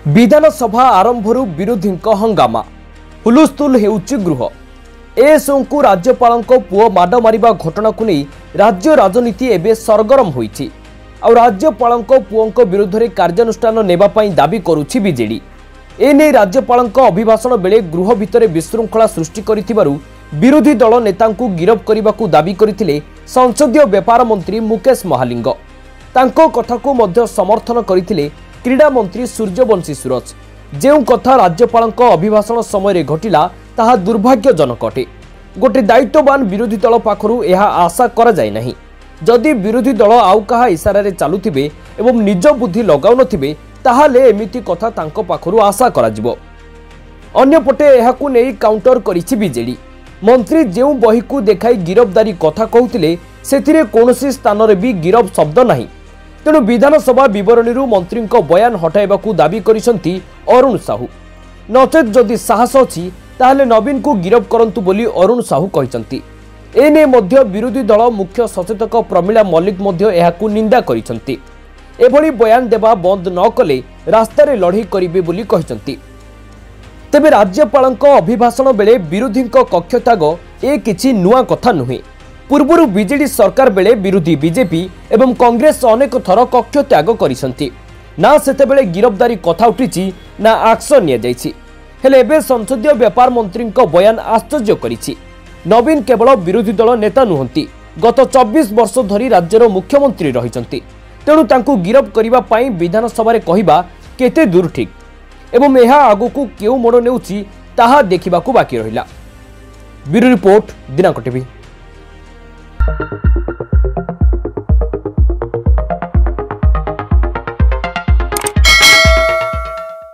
विधानसभा आरंभरू विरोधी हंगामा हुलुस्थुल हेउची गृह एसओं राज्यपाल पुओ माड मारिबा घटना को नहीं राज्य राजनीति एवं सरगरम होईछि। आउ राज्यपाल पुओं विरुद्ध में कार्यानुष्ठान नेबापाई दाबी करुछि बीजेडी। एने राज्यपाल अभिभाषण बेले गृह भितर विशृंखला सृष्टि करिथिबारु विरोधी दल नेतांकु गिरफ करने दाबी करथिले संसदीय व्यापार मंत्री मुकेश महालिंग। तांको कथाकु मध्य समर्थन करथिले क्रीड़ा मंत्री सूर्यवंशी सूरज। जो कथा राज्यपाल अभिभाषण समय घटिला ताहा दुर्भाग्यजनक अटे। गोटे दायित्ववान विरोधी दल पाखरु यह आशा करा जाय नहीं। जदि विरोधी दल आउ कहा इशारे चलुथिबे एवं निज बुद्धि लगाउनथिबे ताहाले एमिति कथा तांको पाखरु आशा करा जिवो। अन्यपटे एहाकु नेई काउंटर करिछि बीजेडी। मंत्री जो बही को देखाई गिरफ्तारी कथा कहूतिले सेथिरे कोनोसी स्थान रे भी गिरफ शब्द नहीं। तेणु विधानसभा विवरणी मंत्री बयान हटाइबाकू दाबी करिसंती अरुण साहू। नचेत जदि साहस अछि ताहले नवीन को गिरफ करंतु बोली अरुण साहू कहिसंती। एने मध्य विरोधी दल मुख्य सचेतक प्रमिला मल्लिक मध्य एहाकू निंदा करिसंती। एभली बयान देबा बंद न कले रास्तारे लड़ाई करिबे बोली कहिसंती। तेबे राज्यपाल अभिभाषण बेले विरोधी कक्षत्याग ए किछि नुआ कथा नुहे। पूर्वरु बीजेडी सरकार बेले विरोधी बीजेपी एवं कांग्रेस अनेक थर कक्ष त्याग करिसंती। ना सेतेबेले गिरफ्तारी कथा उठिछि ना एक्शन निया जाइछि। हेले एबे संसदीय व्यापार मंत्री बयान आश्चर्य करिछि। नवीन केवल विरोधी दल नेता नुहंती, गत 24 वर्ष धरी राज्यर मुख्यमंत्री रहिसंती। तेणु तांकू गिरफ करिबा पई विधानसभा रे कहिबा केते दूर ठीक एवं एहा आगुकू केउ मोड़ नेउछि ताहा देखिबाकू बाकी रहिला। ब्यूरो रिपोर्ट, दिनांक टीवी।